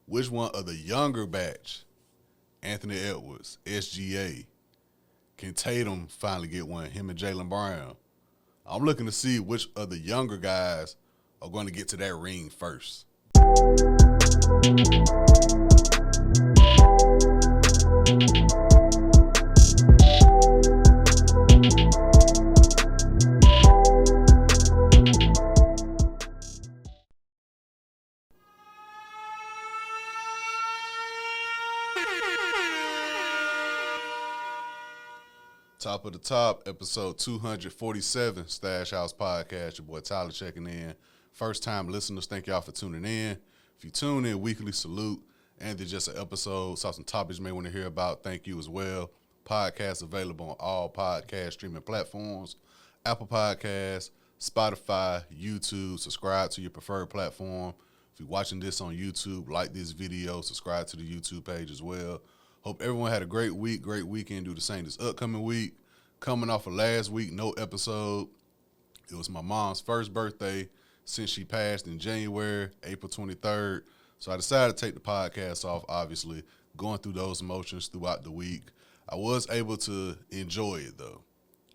which one of the younger batch, Anthony Edwards, SGA, can Tatum finally get one, him and Jaylen Brown? I'm looking to see which of the younger guys are going to get to that ring first. Top of the top, episode 247, Stash House Podcast. Your boy Tyler checking in. First time listeners, thank y'all for tuning in. If you tune in weekly, salute. And it's just an episode, saw some topics you may want to hear about, thank you as well. Podcast available on all podcast streaming platforms, Apple Podcasts, Spotify, YouTube. Subscribe to your preferred platform. If you're watching this on YouTube, like this video, subscribe to the YouTube page as well. Hope everyone had a great week, great weekend. Do the same this upcoming week. Coming off of last week, no episode. It was my mom's first birthday since she passed in January, April 23rd. So I decided to take the podcast off, obviously, going through those emotions throughout the week. I was able to enjoy it, though,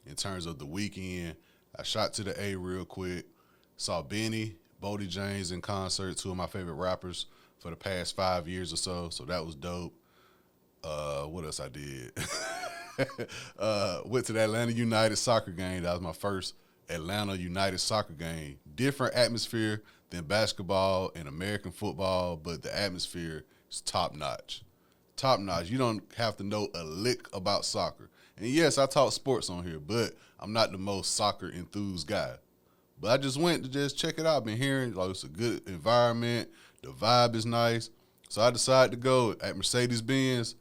in terms of the weekend. I shot to the A real quick. Saw Benny, Bodie James in concert, two of my favorite rappers for the past 5 years or so. So that was dope. What else I did? Went to the Atlanta United soccer game. That was my first Atlanta United soccer game. Different atmosphere than basketball and American football, but the atmosphere is top-notch. Top-notch. You don't have to know a lick about soccer. And, yes, I talk sports on here, but I'm not the most soccer-enthused guy. But I just went to just check it out. I've been hearing like it's a good environment. The vibe is nice. So I decided to go at Mercedes-Benz.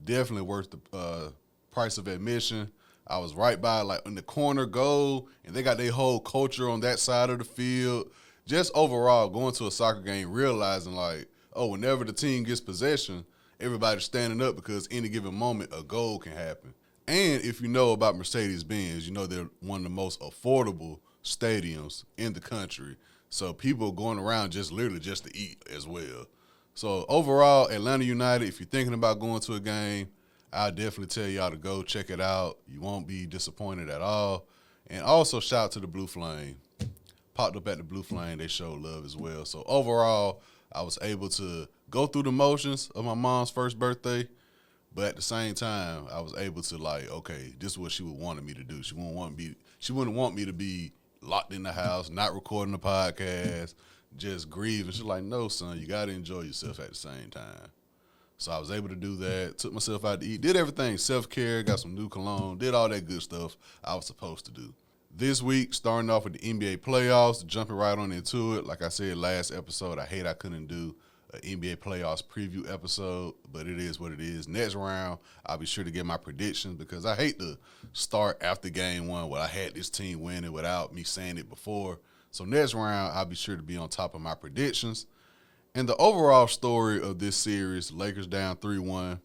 Definitely worth the price of admission. I was right by, like, in the corner goal, and they got their whole culture on that side of the field. Just overall, going to a soccer game, realizing, like, oh, whenever the team gets possession, everybody's standing up because any given moment a goal can happen. And if you know about Mercedes-Benz, you know they're one of the most affordable stadiums in the country. So people going around just literally just to eat as well. So overall, Atlanta United, if you're thinking about going to a game, I'll definitely tell y'all to go check it out. You won't be disappointed at all. And also shout out to the Blue Flame. Popped up at the Blue Flame. They showed love as well. So overall, I was able to go through the motions of my mom's first birthday, but at the same time, I was able to, like, okay, this is what she would want me to do. She wouldn't want me to be locked in the house, not recording the podcast, just grieving. She's like, no, son, you got to enjoy yourself at the same time. So I was able to do that, took myself out to eat, did everything, self-care, got some new cologne, did all that good stuff I was supposed to do. This week, starting off with the NBA playoffs, jumping right on into it. Like I said last episode, I couldn't do an NBA playoffs preview episode, but it is what it is. Next round, I'll be sure to get my predictions because I hate to start after game one where I had this team winning without me saying it before. So next round, I'll be sure to be on top of my predictions. And the overall story of this series, Lakers down 3-1,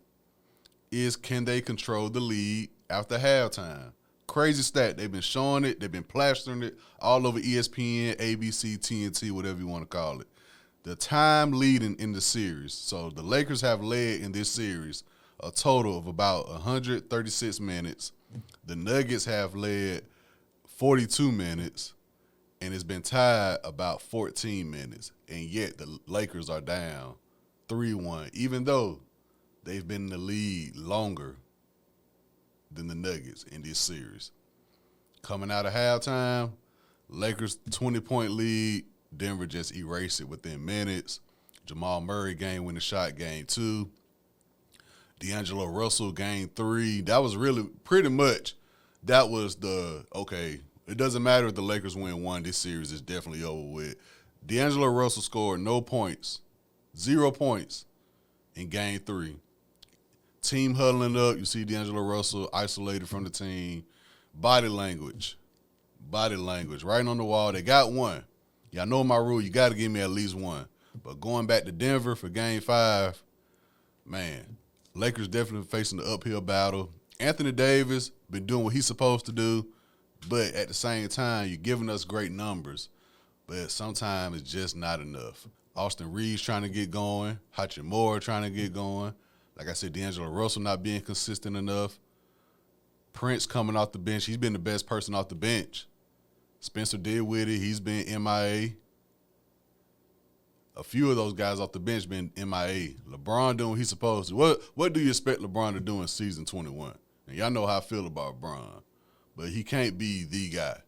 is can they control the lead after halftime? Crazy stat. They've been showing it. They've been plastering it all over ESPN, ABC, TNT, whatever you want to call it. The time leading in the series. So the Lakers have led in this series a total of about 136 minutes. The Nuggets have led 42 minutes. And it's been tied about 14 minutes, and yet the Lakers are down 3-1, even though they've been in the lead longer than the Nuggets in this series. Coming out of halftime, Lakers 20-point lead. Denver just erased it within minutes. Jamal Murray game-winning shot, game 2. D'Angelo Russell, game 3. That was really pretty much that was the, okay, it doesn't matter if the Lakers win one. This series is definitely over with. D'Angelo Russell scored no points, 0 points in Game 3. Team huddling up. You see D'Angelo Russell isolated from the team. Body language. Right on the wall. They got one. Y'all know my rule. You got to give me at least one. But going back to Denver for Game 5, man, Lakers definitely facing the uphill battle. Anthony Davis been doing what he's supposed to do. But at the same time, you're giving us great numbers. But sometimes it's just not enough. Austin Reeves trying to get going. Hachimura trying to get going. Like I said, D'Angelo Russell not being consistent enough. Prince coming off the bench. He's been the best person off the bench. Spencer Dinwiddie, he's been MIA. A few of those guys off the bench been MIA. LeBron doing what he's supposed to. What do you expect LeBron to do in season 21? And y'all know how I feel about LeBron. But he can't be the guy.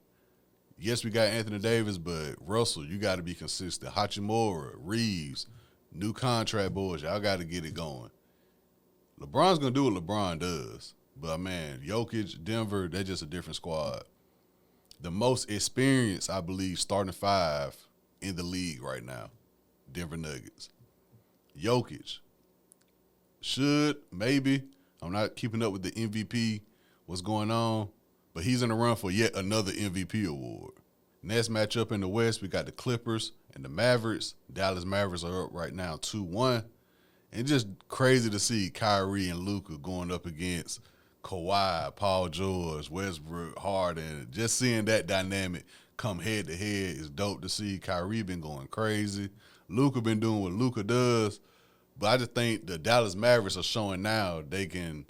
Yes, we got Anthony Davis, but Russell, you got to be consistent. Hachimura, Reeves, new contract boys, y'all got to get it going. LeBron's going to do what LeBron does. But, man, Jokic, Denver, they're just a different squad. The most experienced, I believe, starting five in the league right now, Denver Nuggets. Jokic should, maybe. I'm not keeping up with the MVP, what's going on. But he's in the run for yet another MVP award. Next matchup in the West, we got the Clippers and the Mavericks. Dallas Mavericks are up right now 2-1. And just crazy to see Kyrie and Luka going up against Kawhi, Paul George, Westbrook, Harden. Just seeing that dynamic come head to head is dope to see. Kyrie been going crazy. Luka been doing what Luka does. But I just think the Dallas Mavericks are showing now they're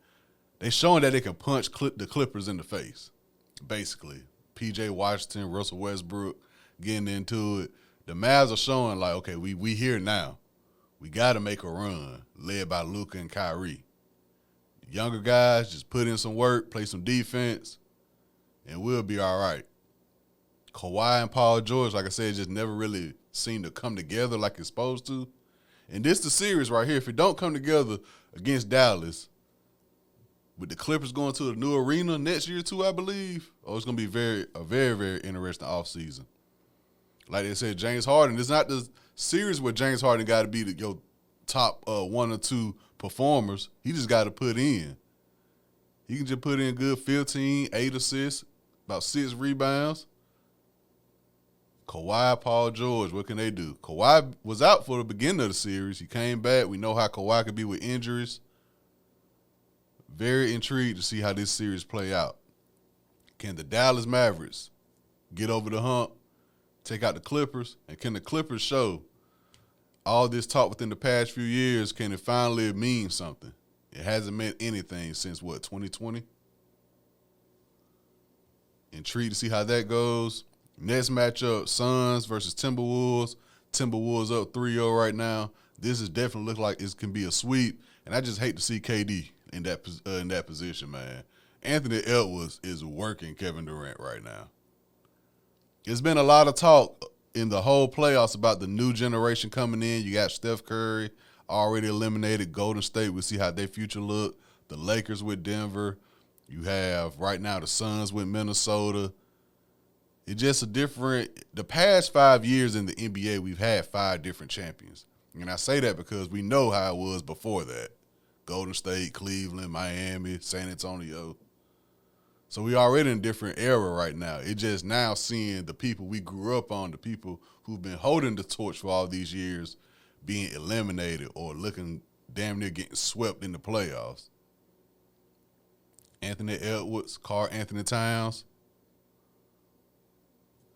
showing that they can punch the Clippers in the face. Basically, P.J. Washington, Russell Westbrook getting into it. The Mavs are showing like, okay, we here now. We got to make a run, led by Luka and Kyrie. Younger guys, just put in some work, play some defense, and we'll be all right. Kawhi and Paul George, like I said, just never really seem to come together like it's supposed to. And this the series right here. If it don't come together against Dallas, with the Clippers going to a new arena next year too, I believe, it's going to be a very, very interesting offseason. Like they said, James Harden, it's not the series where James Harden got to be your top one or two performers. He just got to put in. He can just put in good 15, 8 assists, about 6 rebounds. Kawhi, Paul George, what can they do? Kawhi was out for the beginning of the series. He came back. We know how Kawhi could be with injuries. Very intrigued to see how this series play out. Can the Dallas Mavericks get over the hump, take out the Clippers, and can the Clippers show all this talk within the past few years, can it finally mean something? It hasn't meant anything since, 2020? Intrigued to see how that goes. Next matchup, Suns versus Timberwolves. Timberwolves up 3-0 right now. This is definitely look like it can be a sweep, and I just hate to see KD in that position, man. Anthony Edwards is working Kevin Durant right now. It's been a lot of talk in the whole playoffs about the new generation coming in. You got Steph Curry already eliminated. Golden State, we'll see how their future look. The Lakers with Denver. You have right now the Suns with Minnesota. It's just the past 5 years in the NBA, we've had 5 different champions. And I say that because we know how it was before that. Golden State, Cleveland, Miami, San Antonio. So we already in a different era right now. It's just now seeing the people we grew up on, the people who've been holding the torch for all these years, being eliminated or looking damn near getting swept in the playoffs. Anthony Edwards, Karl Anthony Towns.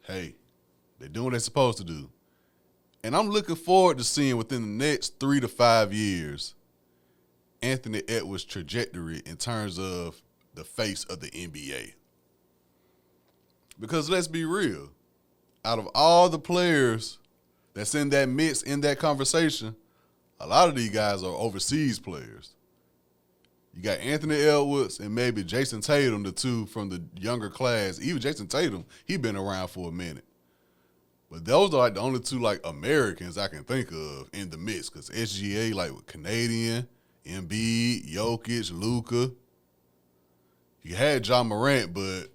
Hey, they're doing what they're supposed to do. And I'm looking forward to seeing within the next 3 to 5 years Anthony Edwards' trajectory in terms of the face of the NBA. Because let's be real, out of all the players that's in that mix, in that conversation, a lot of these guys are overseas players. You got Anthony Edwards and maybe Jason Tatum, the two from the younger class. Even Jason Tatum, he been around for a minute. But those are like the only two like Americans I can think of in the mix. Because SGA, like with Canadian, Embiid, Jokic, Luka. You had John Morant, but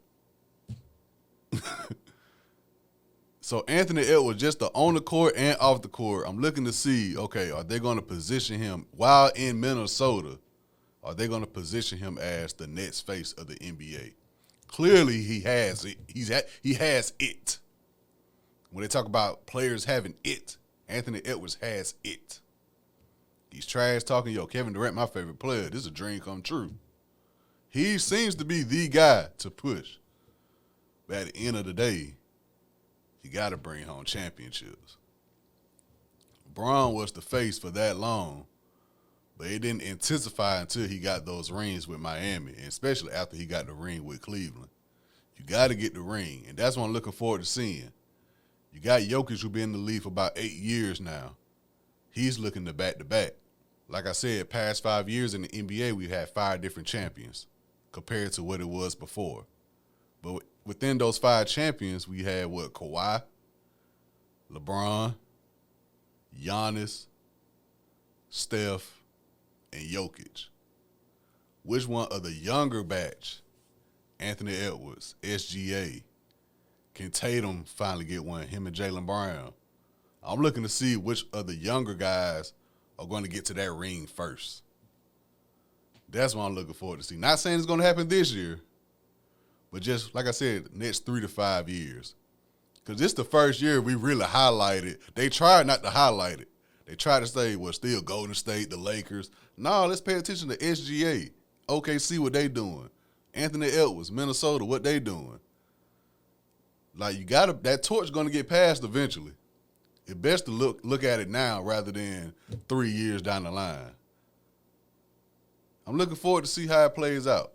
so Anthony Edwards, just on the court and off the court, I'm looking to see, okay, are they going to position him while in Minnesota? Are they going to position him as the next face of the NBA? Clearly, he has it. He has it. When they talk about players having it, Anthony Edwards has it. He's trash talking, Kevin Durant, my favorite player. This is a dream come true. He seems to be the guy to push. But at the end of the day, you got to bring home championships. LeBron was the face for that long, but it didn't intensify until he got those rings with Miami, and especially after he got the ring with Cleveland. You got to get the ring, and that's what I'm looking forward to seeing. You got Jokic, who been in the league for about 8 years now. He's looking to back-to-back. Like I said, past 5 years in the NBA, we've had 5 different champions compared to what it was before. But within those 5 champions, we had Kawhi, LeBron, Giannis, Steph, and Jokic. Which one of the younger batch, Anthony Edwards, SGA, can Tatum finally get one, him and Jaylen Brown? I'm looking to see which of the younger guys are going to get to that ring first. That's what I'm looking forward to see. Not saying it's going to happen this year, but just, like I said, next 3 to 5 years. Because this is the first year we really highlighted. They tried not to highlight it. They tried to say, well, still Golden State, the Lakers. No, let's pay attention to SGA. OKC, what they doing. Anthony Edwards, Minnesota, what they doing. Like, you got to, that torch going to get passed eventually. It's best to look at it now rather than 3 years down the line. I'm looking forward to see how it plays out,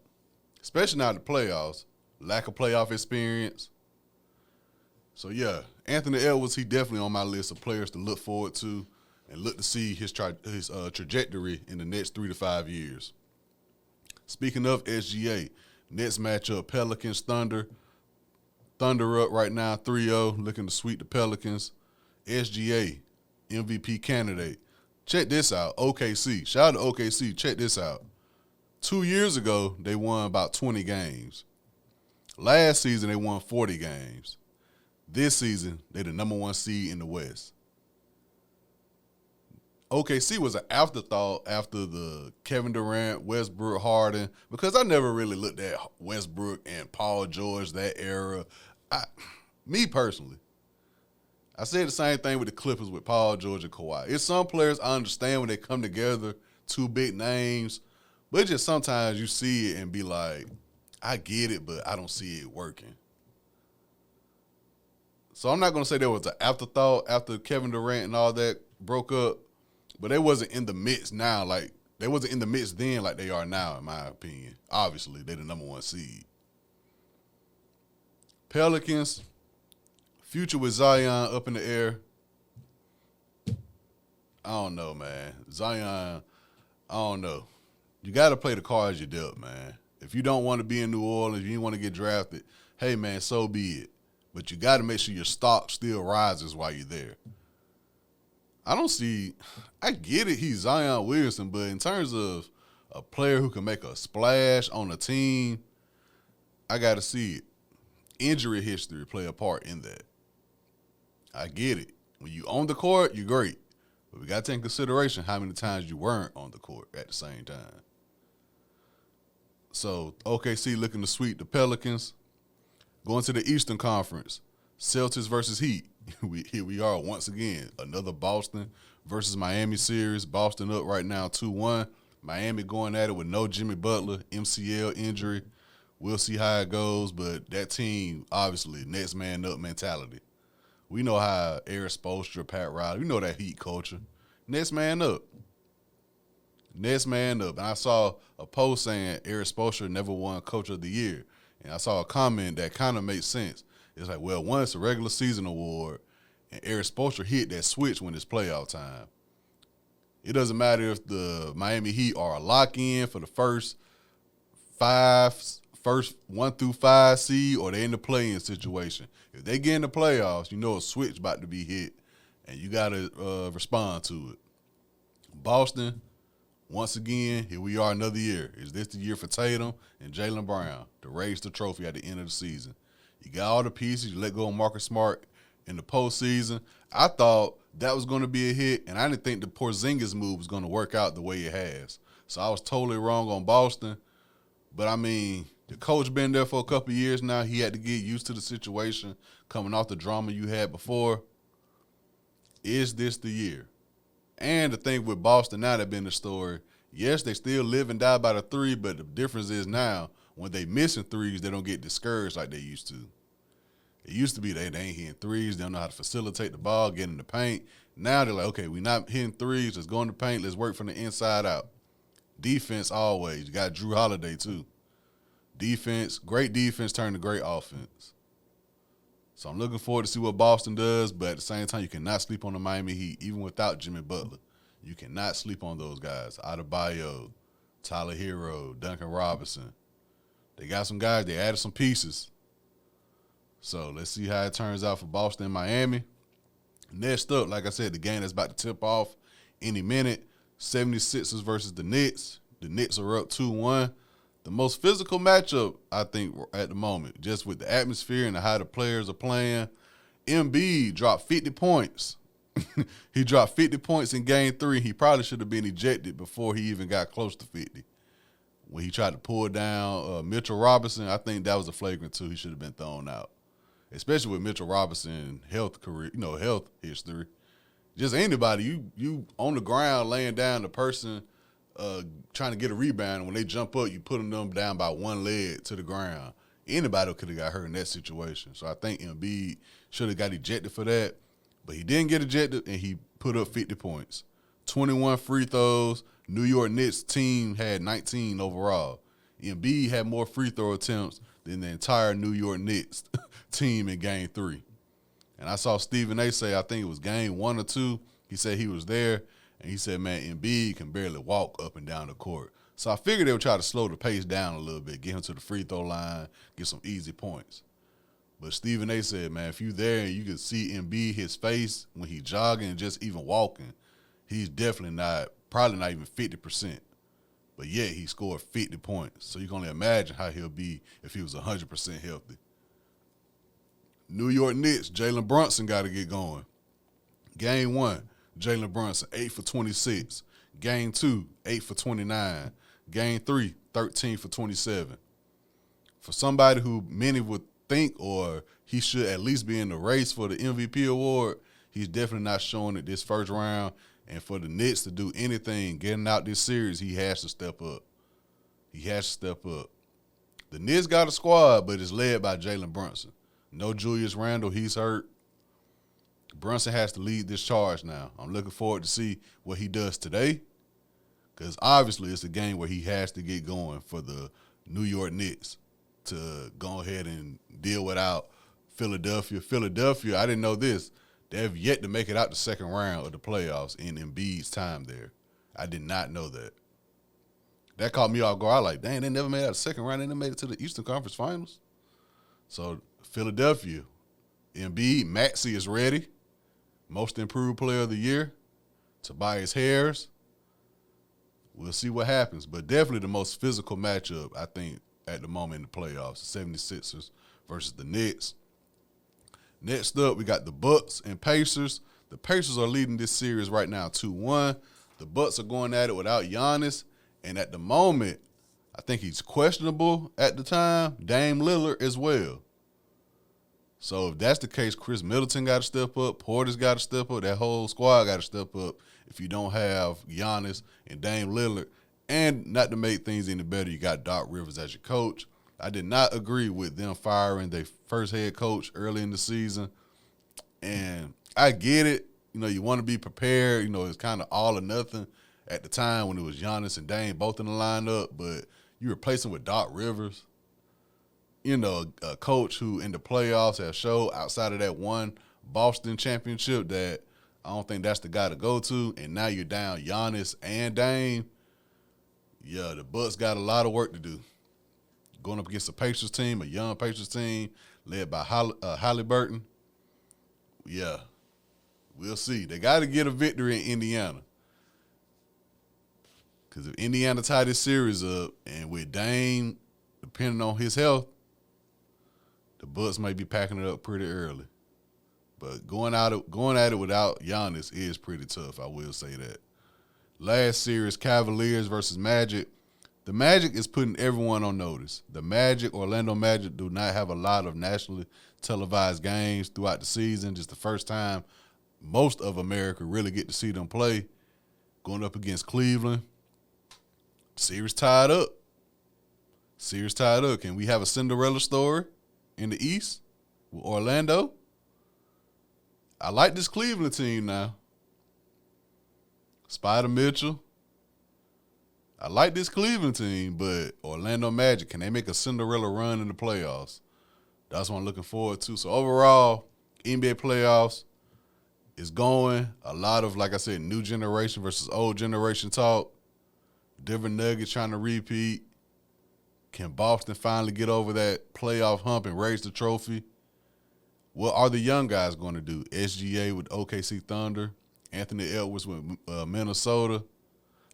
especially now the playoffs. Lack of playoff experience. So, yeah, Anthony Edwards, he definitely on my list of players to look forward to and look to see his trajectory in the next 3 to 5 years. Speaking of SGA, next matchup, Pelicans, Thunder. Thunder up right now, 3-0, looking to sweep the Pelicans. SGA, MVP candidate. Check this out, OKC. Shout out to OKC. Check this out. 2 years ago, they won about 20 games. Last season, they won 40 games. This season, they're the number 1 seed in the West. OKC was an afterthought after the Kevin Durant, Westbrook, Harden, because I never really looked at Westbrook and Paul George, that era. Me personally, I said the same thing with the Clippers with Paul George and Kawhi. It's some players I understand when they come together, 2 big names, but just sometimes you see it and be like, I get it, but I don't see it working. So I'm not going to say there was an afterthought after Kevin Durant and all that broke up, but they wasn't in the midst now. Like, they wasn't in the midst then like they are now, in my opinion. Obviously, they're the number 1 seed. Pelicans, future with Zion up in the air. I don't know, man. Zion, I don't know. You got to play the cards you dealt, man. If you don't want to be in New Orleans, you don't want to get drafted, hey, man, so be it. But you got to make sure your stock still rises while you're there. I get it, he's Zion Williamson, but in terms of a player who can make a splash on a team, I got to see it. Injury history play a part in that. I get it. When you on the court, you're great. But we got to take into consideration how many times you weren't on the court at the same time. So, OKC looking to sweep the Pelicans. Going to the Eastern Conference, Celtics versus Heat. Here we are once again, another Boston versus Miami series. Boston up right now 2-1. Miami going at it with no Jimmy Butler, MCL injury. We'll see how it goes, but that team, obviously, next man up mentality. We know how Eric Spoelstra, Pat Riley, we know that Heat culture. Next man up. Next man up. And I saw a post saying Eric Spoelstra never won Coach of the Year. And I saw a comment that kind of makes sense. It's like, well, one, it's a regular season award, and Eric Spoelstra hit that switch when it's playoff time. It doesn't matter if the Miami Heat are a lock-in for the first 1 through 5 seed, or they're in the play-in situation. If they get in the playoffs, you know a switch about to be hit, and you got to respond to it. Boston, once again, here we are another year. Is this the year for Tatum and Jaylen Brown to raise the trophy at the end of the season? You got all the pieces. You let go of Marcus Smart in the postseason. I thought that was going to be a hit, and I didn't think the Porzingis move was going to work out the way it has. So I was totally wrong on Boston. But, I mean, the coach been there for a couple of years now. He had to get used to the situation coming off the drama you had before. Is this the year? And the thing with Boston now that been the story, yes, they still live and die by the 3, but the difference is now when they missing 3s, they don't get discouraged like they used to. It used to be they ain't hitting 3s, they don't know how to facilitate the ball, get in the paint. Now they're like, okay, we're not hitting threes. Let's go in the paint. Let's work from the inside out. Defense always. You got Drew Holiday too. Defense, great defense turned to great offense. So I'm looking forward to see what Boston does, but at the same time, you cannot sleep on the Miami Heat, even without Jimmy Butler. You cannot sleep on those guys. Adebayo, Tyler Hero, Duncan Robinson. They got some guys. They added some pieces. So let's see how it turns out for Boston and Miami. Next up, like I said, the game that's about to tip off any minute, 76ers versus the Knicks. The Knicks are up 2-1. The most physical matchup, I think, at the moment, just with the atmosphere and how the players are playing. Embiid dropped 50 points. He dropped 50 points in Game 3. He probably should have been ejected before he even got close to 50. When he tried to pull down Mitchell Robinson, I think that was a flagrant 2. He should have been thrown out, especially with Mitchell Robinson health history. Just anybody, you on the ground laying down, the person trying to get a rebound, and when they jump up, you putting them down by one leg to the ground. Anybody could have got hurt in that situation. So I think Embiid should have got ejected for that, but he didn't get ejected, and he put up 50 points. 21 free throws. New York Knicks team had 19 overall. Embiid had more free throw attempts than the entire New York Knicks team in Game 3. And I saw Stephen A. say, I think it was Game 1 or 2, he said he was there, and he said, man, Embiid can barely walk up and down the court. So I figured they would try to slow the pace down a little bit, get him to the free throw line, get some easy points. But Stephen A. said, man, if you there and you can see Embiid, his face, when he's jogging and just even walking, he's definitely probably not even 50%. But yet he scored 50 points. So you can only imagine how he'll be if he was 100% healthy. New York Knicks, Jalen Brunson got to get going. Game 1, Jalen Brunson, 8 for 26. Game 2, 8 for 29. Game 3, 13 for 27. For somebody who many would think or he should at least be in the race for the MVP award, he's definitely not showing it this first round. And for the Knicks to do anything, getting out this series, he has to step up. He has to step up. The Knicks got a squad, but it's led by Jalen Brunson. No Julius Randle, he's hurt. Brunson has to lead this charge now. I'm looking forward to see what he does today, because obviously it's a game where he has to get going for the New York Knicks to go ahead and deal without Philadelphia. Philadelphia, I didn't know this. They have yet to make it out the second round of the playoffs in Embiid's time there. I did not know that. That caught me off guard. I was like, dang, they never made it out the second round. They never made it to the Eastern Conference Finals. So Philadelphia, Embiid, Maxey is ready. Most improved player of the year. Tobias Harris. We'll see what happens. But definitely the most physical matchup, I think, at the moment in the playoffs. The 76ers versus the Knicks. Next up, we got the Bucks and Pacers. The Pacers are leading this series right now 2-1. The Bucks are going at it without Giannis. And at the moment, I think he's questionable at the time. Dame Lillard as well. So if that's the case, Chris Middleton got to step up. Porter's got to step up. That whole squad got to step up if you don't have Giannis and Dame Lillard. And not to make things any better, you got Doc Rivers as your coach. I did not agree with them firing their first head coach early in the season. And I get it. You know, you want to be prepared. You know, it's kind of all or nothing at the time when it was Giannis and Dame both in the lineup. But you replace him with Doc Rivers, you know, a coach who in the playoffs has showed outside of that one Boston championship that I don't think that's the guy to go to. And now you're down Giannis and Dame. Yeah, the Bucks got a lot of work to do. Going up against a Pacers team, a young Pacers team led by Halliburton. Yeah, we'll see. They got to get a victory in Indiana. Because if Indiana tie this series up, and with Dame, depending on his health, the Bucks may be packing it up pretty early. But going at it without Giannis is pretty tough, I will say that. Last series, Cavaliers versus Magic. The Magic is putting everyone on notice. The Magic, Orlando Magic, do not have a lot of nationally televised games throughout the season. Just the first time most of America really get to see them play. Going up against Cleveland. Series tied up. Can we have a Cinderella story in the East with Orlando? I like this Cleveland team now. Spider Mitchell. I like this Cleveland team, but Orlando Magic, can they make a Cinderella run in the playoffs? That's what I'm looking forward to. So overall, NBA playoffs is going. A lot of, like I said, new generation versus old generation talk. Denver Nuggets trying to repeat. Can Boston finally get over that playoff hump and raise the trophy? What are the young guys going to do? SGA with OKC Thunder, Anthony Edwards with Minnesota.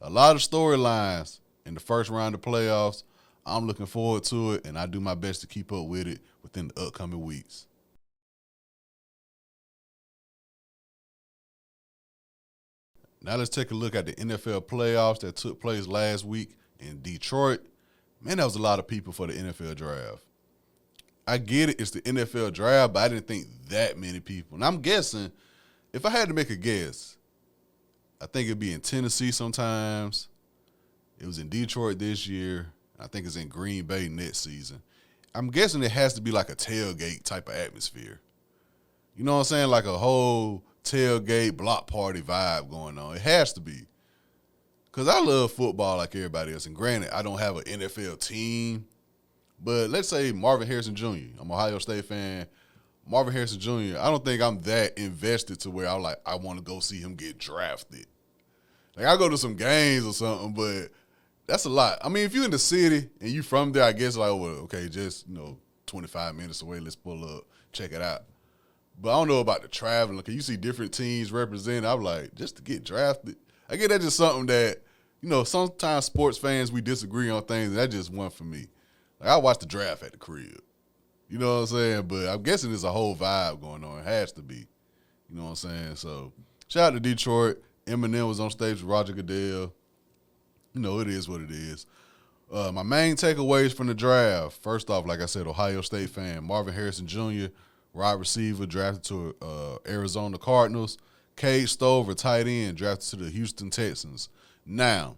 A lot of storylines in the first round of playoffs. I'm looking forward to it, and I do my best to keep up with it within the upcoming weeks. Now let's take a look at the NFL playoffs that took place last week in Detroit. Man, that was a lot of people for the NFL draft. I get it, it's the NFL draft, but I didn't think that many people. And I'm guessing, if I had to make a guess, I think it'd be in Tennessee sometimes. It was in Detroit this year. I think it's in Green Bay next season. I'm guessing it has to be like a tailgate type of atmosphere. You know what I'm saying? Like a whole tailgate block party vibe going on. It has to be. Because I love football like everybody else. And granted, I don't have an NFL team. But let's say Marvin Harrison Jr. I'm an Ohio State fan. Marvin Harrison Jr., I don't think I'm that invested to where I want to go see him get drafted. Like, I go to some games or something, but that's a lot. I mean, if you're in the city and you from there, I guess like, well, okay, just, 25 minutes away, let's pull up, check it out. But I don't know about the traveling. Because you see different teams represented. I'm like, just to get drafted. I get that's just something that, sometimes sports fans, we disagree on things, and that's just one for me. Like, I watch the draft at the crib. You know what I'm saying? But I'm guessing there's a whole vibe going on. It has to be. You know what I'm saying? So, shout out to Detroit. Eminem was on stage with Roger Goodell. It is what it is. My main takeaways from the draft, first off, like I said, Ohio State fan, Marvin Harrison Jr., wide receiver, drafted to Arizona Cardinals. Cade Stover, tight end, drafted to the Houston Texans. Now,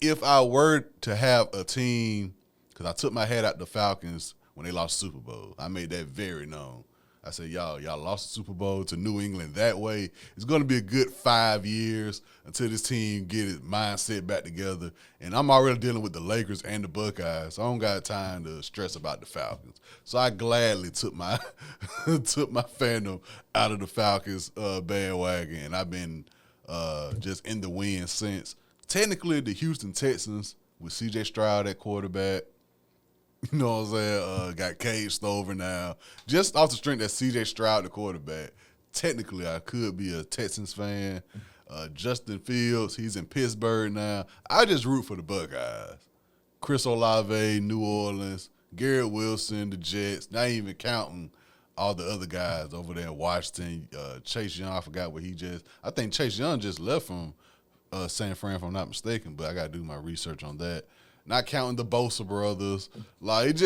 if I were to have a team, because I took my head out the Falcons when they lost the Super Bowl. I made that very known. I said, y'all lost the Super Bowl to New England that way. It's going to be a good 5 years until this team get its mindset back together. And I'm already dealing with the Lakers and the Buckeyes, so I don't got time to stress about the Falcons. So I gladly took my fandom out of the Falcons bandwagon, and I've been just in the win since. Technically, the Houston Texans with C.J. Stroud at quarterback. You know what I'm saying? Got Cade Stover now. Just off the strength that C.J. Stroud, the quarterback. Technically, I could be a Texans fan. Justin Fields, he's in Pittsburgh now. I just root for the Buckeyes. Chris Olave, New Orleans. Garrett Wilson, the Jets. Not even counting all the other guys over there in Washington. Chase Young, I forgot what I think Chase Young just left from San Fran, if I'm not mistaken, but I got to do my research on that. Not counting the Bosa brothers. Like,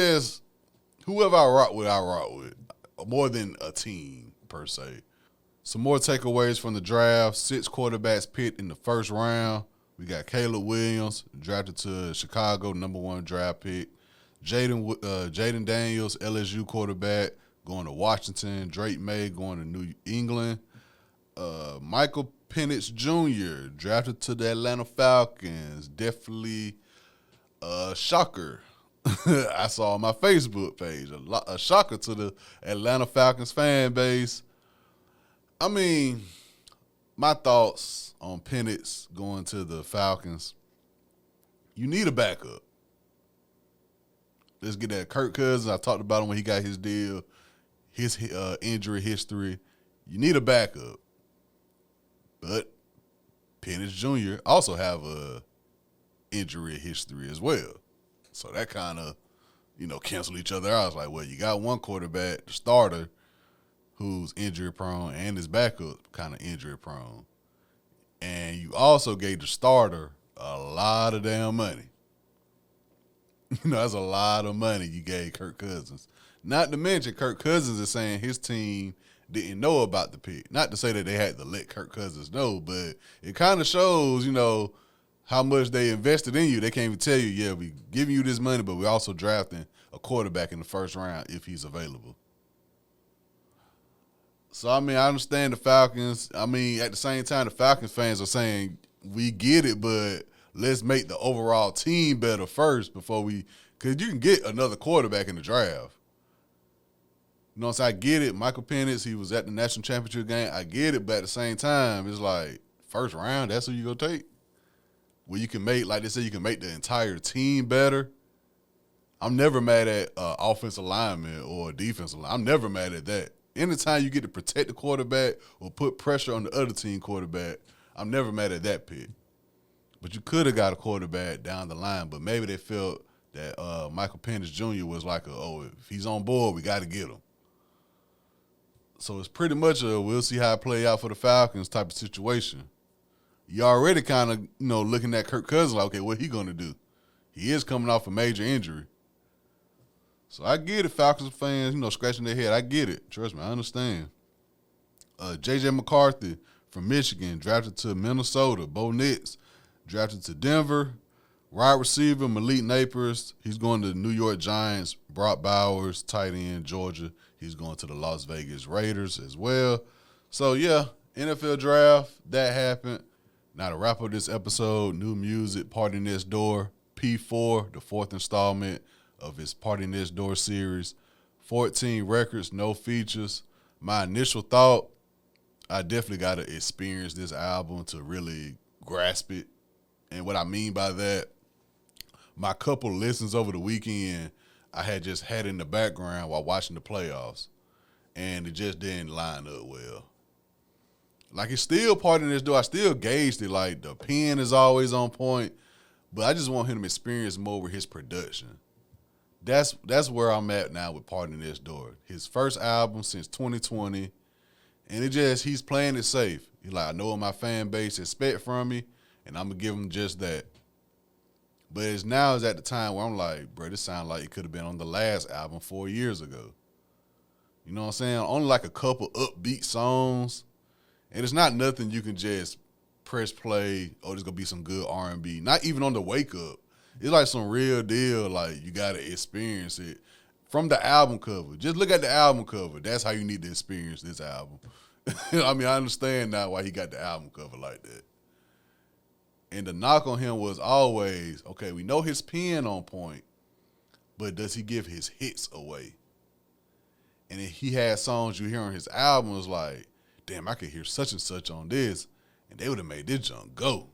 whoever I rock with. More than a team, per se. Some more takeaways from the draft. 6 quarterbacks picked in the first round. We got Caleb Williams, drafted to Chicago, number 1 draft pick. Jaden Daniels, LSU quarterback, going to Washington. Drake May going to New England. Michael Penix Jr., drafted to the Atlanta Falcons. Definitely shocker. I saw on my Facebook page a shocker to the Atlanta Falcons fan base. I mean, my thoughts on Penix going to the Falcons. You need a backup. Let's get that. Kirk Cousins, I talked about him when he got his deal, his injury history. You need a backup. But Penix Jr. also have a injury history as well. So that kind of, cancel each other out. It's like, well, you got one quarterback, the starter, who's injury prone, and his backup kind of injury prone. And you also gave the starter a lot of damn money. That's a lot of money you gave Kirk Cousins. Not to mention, Kirk Cousins is saying his team didn't know about the pick. Not to say that they had to let Kirk Cousins know, but it kind of shows, how much they invested in you. They can't even tell you, yeah, we giving you this money, but we're also drafting a quarterback in the first round if he's available. So, I understand the Falcons. At the same time, the Falcons fans are saying, we get it, but let's make the overall team better first before we, because you can get another quarterback in the draft. You know what I'm saying? I get it. Michael Penix, he was at the national championship game. I get it, but at the same time, it's like first round, that's who you gonna take. Where you can make, like they said, you can make the entire team better. I'm never mad at offensive lineman or defensive line. I'm never mad at that. Anytime you get to protect the quarterback or put pressure on the other team quarterback, I'm never mad at that pick. But you could have got a quarterback down the line, but maybe they felt that Michael Penix Jr. was like, if he's on board, we got to get him. So it's pretty much we'll see how it play out for the Falcons type of situation. You already kind of, looking at Kirk Cousins like, okay, what he going to do? He is coming off a major injury. So I get it, Falcons fans, scratching their head. I get it. Trust me, I understand. J.J. McCarthy from Michigan, drafted to Minnesota. Bo Nix, drafted to Denver. Wide receiver, Malik Neighbors, he's going to the New York Giants. Brock Bowers, tight end, Georgia. He's going to the Las Vegas Raiders as well. So, yeah, NFL draft, that happened. Now to wrap up this episode, new music, Partynextdoor, P4, the fourth installment of his Partynextdoor series. 14 records, no features. My initial thought, I definitely got to experience this album to really grasp it. And what I mean by that, my couple listens over the weekend, I had just had in the background while watching the playoffs, and it just didn't line up well. Like, it's still Partynextdoor. I still gauged it. Like, the pen is always on point, but I just want him to experience more with his production. That's where I'm at now with Partynextdoor. His first album since 2020, and he's playing it safe. He's like, I know what my fan base expect from me, and I'm going to give him just that. But it's at the time where I'm like, bro, this sounds like it could have been on the last album 4 years ago. You know what I'm saying? Only like a couple upbeat songs. And it's not nothing you can just press play, there's going to be some good R&B. Not even on the wake up. It's like some real deal, like you got to experience it from the album cover. Just look at the album cover. That's how you need to experience this album. I mean, I understand now why he got the album cover like that. And the knock on him was always, okay, we know his pen on point, but does he give his hits away? And if he had songs you hear on his album, it was like, damn, I could hear such and such on this, and they would have made this junk go.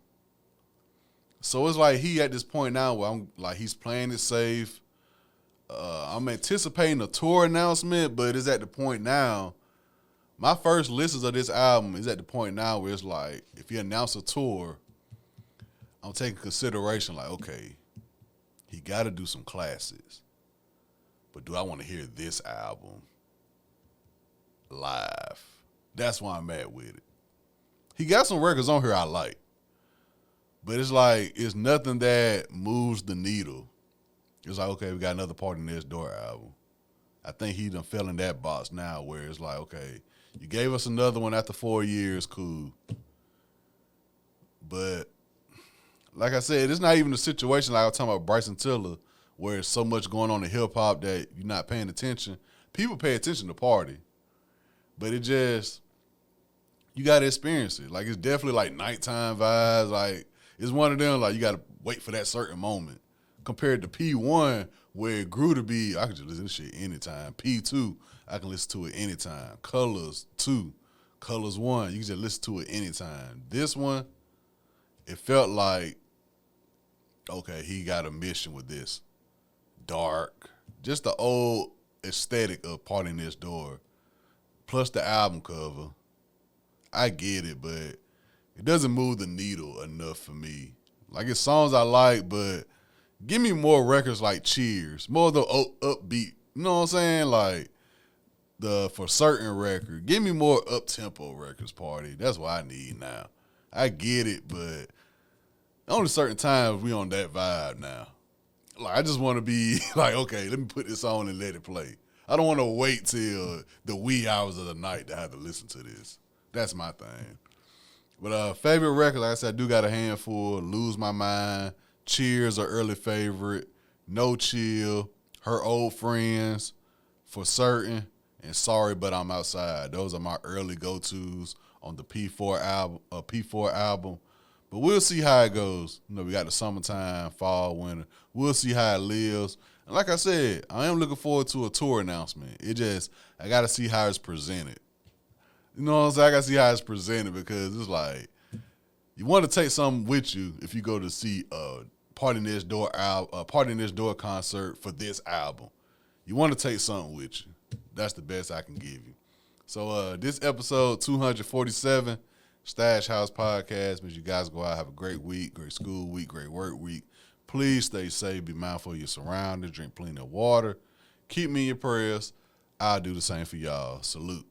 So it's like he at this point now where I'm like, he's playing it safe. I'm anticipating a tour announcement, but it's at the point now, my first listens of this album is at the point now where it's like, if he announce a tour, I'm taking consideration like, okay, he got to do some classics. But do I want to hear this album live? That's why I'm at with it. He got some records on here I like. But it's like, it's nothing that moves the needle. It's like, okay, we got another Partynextdoor album. I think he done fell in that box now where it's like, okay, you gave us another one after 4 years, cool. But like I said, it's not even a situation like I was talking about Bryson Tiller where there's so much going on in hip-hop that you're not paying attention. People pay attention to party. But it just, you got to experience it. Like, it's definitely like nighttime vibes. Like, it's one of them, like, you got to wait for that certain moment. Compared to P1, where it grew to be, I can just listen to this shit anytime. P2, I can listen to it anytime. Colors 2, Colors 1, you can just listen to it anytime. This one, it felt like, okay, he got a mission with this. Dark. Just the old aesthetic of Partynextdoor. Plus the album cover. I get it, but it doesn't move the needle enough for me. Like, it's songs I like, but give me more records like Cheers. More of the upbeat. You know what I'm saying? Like, the For Certain record. Give me more up-tempo records, Party. That's what I need now. I get it, but only certain times we on that vibe now. Like, I just want to be like, okay, let me put this on and let it play. I don't want to wait till the wee hours of the night to have to listen to this. That's my thing. But favorite records, like I said, I do got a handful. Lose My Mind, Cheers, an early favorite, No Chill, Her Old Friends, For Certain, and Sorry But I'm Outside. Those are my early go-tos on the P4 album. But we'll see how it goes. You know, we got the summertime, fall, winter. We'll see how it lives. And like I said, I am looking forward to a tour announcement. I got to see how it's presented. You know what I'm saying? I got to see how it's presented because it's like, you want to take something with you if you go to see a Partynextdoor concert for this album. You want to take something with you. That's the best I can give you. So this episode 247, Stash House Podcast, means you guys go out, have a great week, great school week, great work week. Please stay safe, be mindful of your surroundings, drink plenty of water. Keep me in your prayers. I'll do the same for y'all. Salute.